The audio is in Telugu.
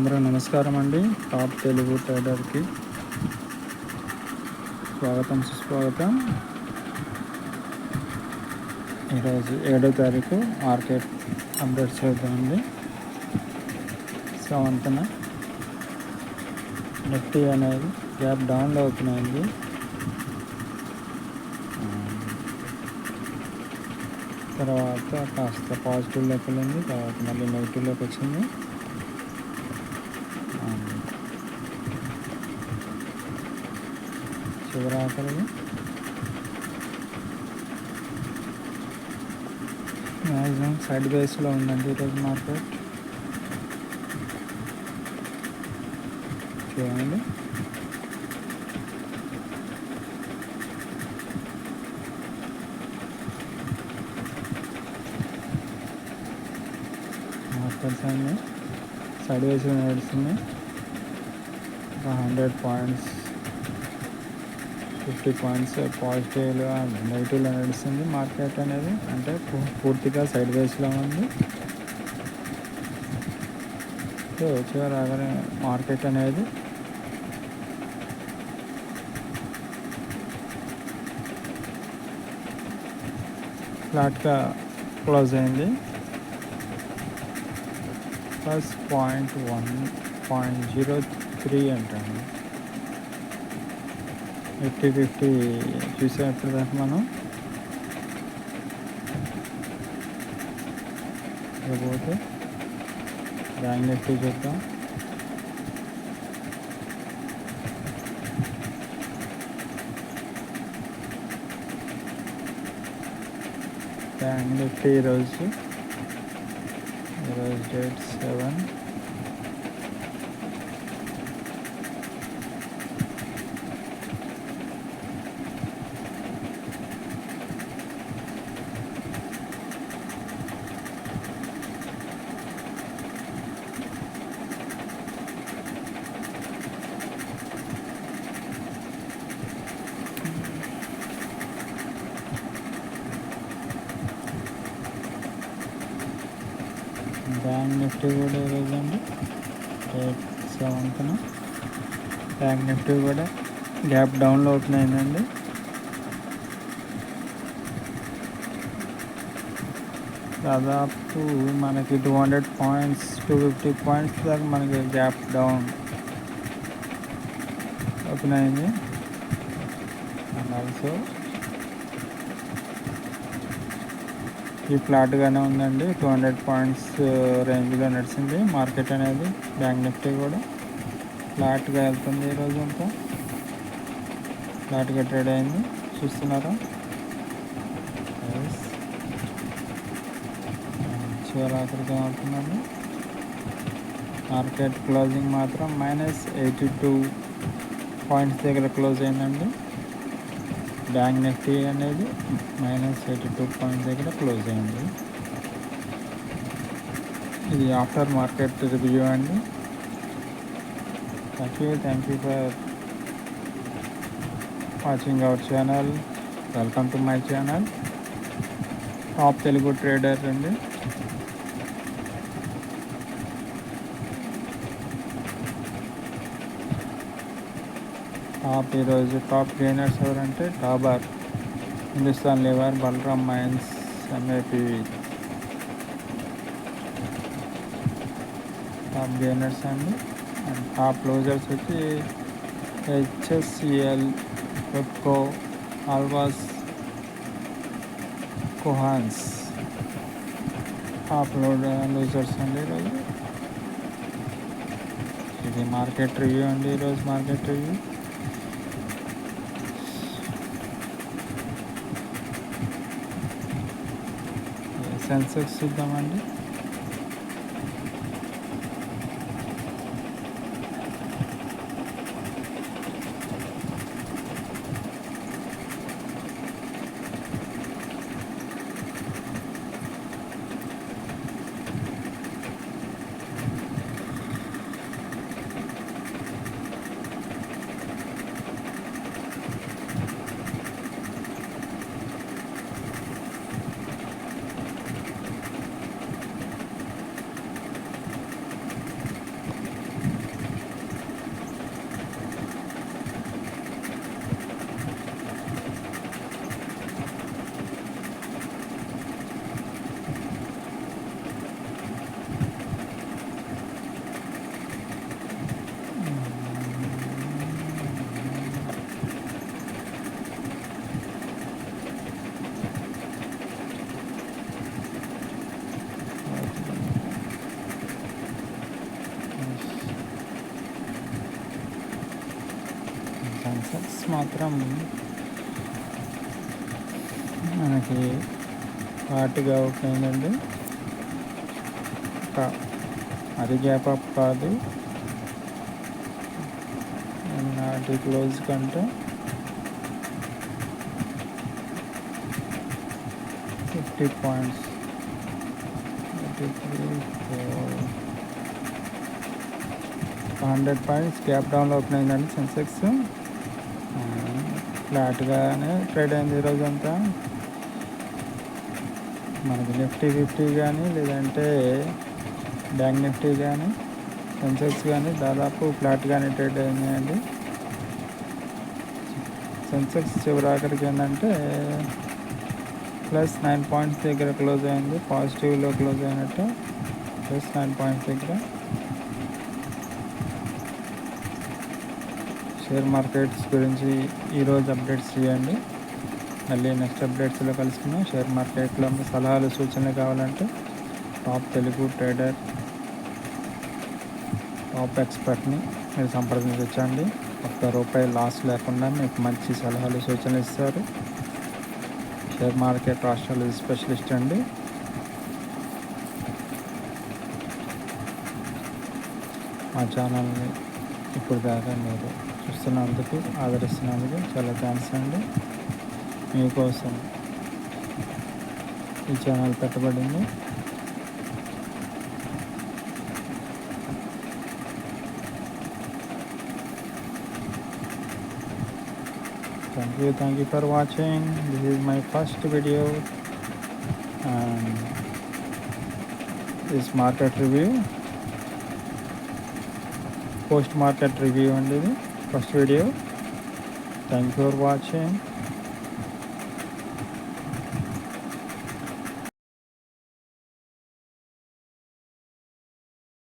అందరూ నమస్కారం అండి. టాప్ తెలుగు ట్రేడర్కి స్వాగతం సుస్వాగతం. ఈరోజు 7వ తారీఖు మార్కెట్ అప్డేట్ చేద్దామండి. 7th నిఫ్టీ అనేది గ్యాప్ డౌన్లో ఓపెన్ అయింది. తర్వాత కాస్త పాజిటివ్లోకి వెళ్ళింది, తర్వాత మళ్ళీ నెగిటివ్లోకి వచ్చింది. చివరి ఆఖరిది మ్యాక్సిమం సైడ్ బేస్లో ఉందండి ఈరోజు మార్కెట్. చూడండి, మార్కెట్స్ అన్నీ సైడ్ వేస్లో నడుస్తుంది. 100 పాయింట్స్ 50 పాయింట్స్ పాజిటివ్లో నెగిటివ్లో నడుస్తుంది మార్కెట్ అనేది. అంటే పూర్తిగా సైడ్ వేస్లో ఉంది. సో చివరి మార్కెట్ అనేది ఫ్లాట్గా క్లోజ్ అయింది. +0.1.03 అంటాను. Nifty 50 చూసాం ఇప్పటిదాకా మనం. లేకపోతే బ్యాంక్ నిఫ్టీ చూద్దాం. బ్యాంక్ నిఫ్టీ ఈరోజు డేట్ 7. బ్యాంక్ నిఫ్టీ కూడా ఈరోజు అండి డేట్ 7th బ్యాంక్ నిఫ్టీ కూడా గ్యాప్ డౌన్లో ఓపెన్ అయిందండి. దాదాపు మనకి 200 పాయింట్స్ 250 పాయింట్స్ దాకా మనకి గ్యాప్ డౌన్ ఓపెన్ అయింది. అండ్ ఆల్సో ఈ ఫ్లాట్గానే ఉందండి. 200 పాయింట్స్ రేంజ్లో నడిచింది మార్కెట్ అనేది. బ్యాంక్ నిఫ్టీ కూడా ఫ్లాట్గా వెళ్తుంది ఈరోజు అంతా. ఫ్లాట్గా ట్రేడ్ అయింది, చూస్తున్నారా. చివరి ఆఖరికి ఏమవుతుందండి, మార్కెట్ క్లోజింగ్ మాత్రం -82 పాయింట్స్ దగ్గర క్లోజ్ అయిందండి. బ్యాంక్ నిఫ్టీ అనేది -82 పాయింట్స్ దగ్గర క్లోజ్ అయింది. ఇది ఆఫ్టర్ మార్కెట్ రివ్యూ అండి. Thank you for watching our channel. Welcome to my channel top Telugu trader అండి. ఈరోజు టాప్ గెయినర్స్ ఎవరంటే Dabur, Hindustan lever, Balaram mines, MAPV top gainers అండి. అండ్ టాప్ క్లోజర్స్ వచ్చి HSCL, వెబ్కో, ఆల్వాస్, కోహాన్స్ టాప్ లూజర్స్ అండి ఈరోజు. ఇది మార్కెట్ రివ్యూ అండి. ఈరోజు మార్కెట్ రివ్యూ. సెన్సెక్స్ చూద్దామండి. సెన్సెక్స్ మాత్రం మనకి హాట్గా ఓపెన్ అయిందండి. అది గ్యాప్ అప్ కాదు, నాటి క్లోజ్ కంటే 50 పాయింట్స్ 100 పాయింట్స్ గ్యాప్ డౌన్లో ఓపెన్ అయిందండి సెన్సెక్స్. ఫ్లాట్గానే ట్రేడ్ అయింది ఈరోజంతా. మనకి నిఫ్టీ 50 కానీ లేదంటే బ్యాంక్ నిఫ్టీ కానీ సెన్సెక్స్ కానీ దాదాపు ఫ్లాట్గానే ట్రేడ్ అయిందండి. సెన్సెక్స్ చివరి ఆఖరికి ఏంటంటే +9 పాయింట్స్ దగ్గర క్లోజ్ అయింది. పాజిటివ్లో క్లోజ్ అయినట్టు +9 పాయింట్స్ దగ్గర. షేర్ మార్కెట్స్ గురించి ఈరోజు అప్డేట్స్ చేయండి. మళ్ళీ నెక్స్ట్ అప్డేట్స్లో కలుసుకున్నాం. షేర్ మార్కెట్లో మీ సలహాలు సూచనలు కావాలంటే టాప్ తెలుగు ట్రేడర్, టాప్ ఎక్స్పర్ట్ని మీరు సంప్రదించండి. ₹1 లాస్ లేకుండా మీకు మంచి సలహాలు సూచనలు ఇస్తారు. షేర్ మార్కెట్ ఆస్ట్రాలజీ స్పెషలిస్ట్ అండి. మా ఛానల్ని ఇప్పుడు దాకా మీరు చూస్తున్నందుకు, ఆదరిస్తున్నందుకు చాలా థ్యాంక్స్ అండి. మీకోసం ఈ ఛానల్ పెట్టబడింది. Thank you for watching. This is my first video and this market review, post market review and this first video. Thank you for watching.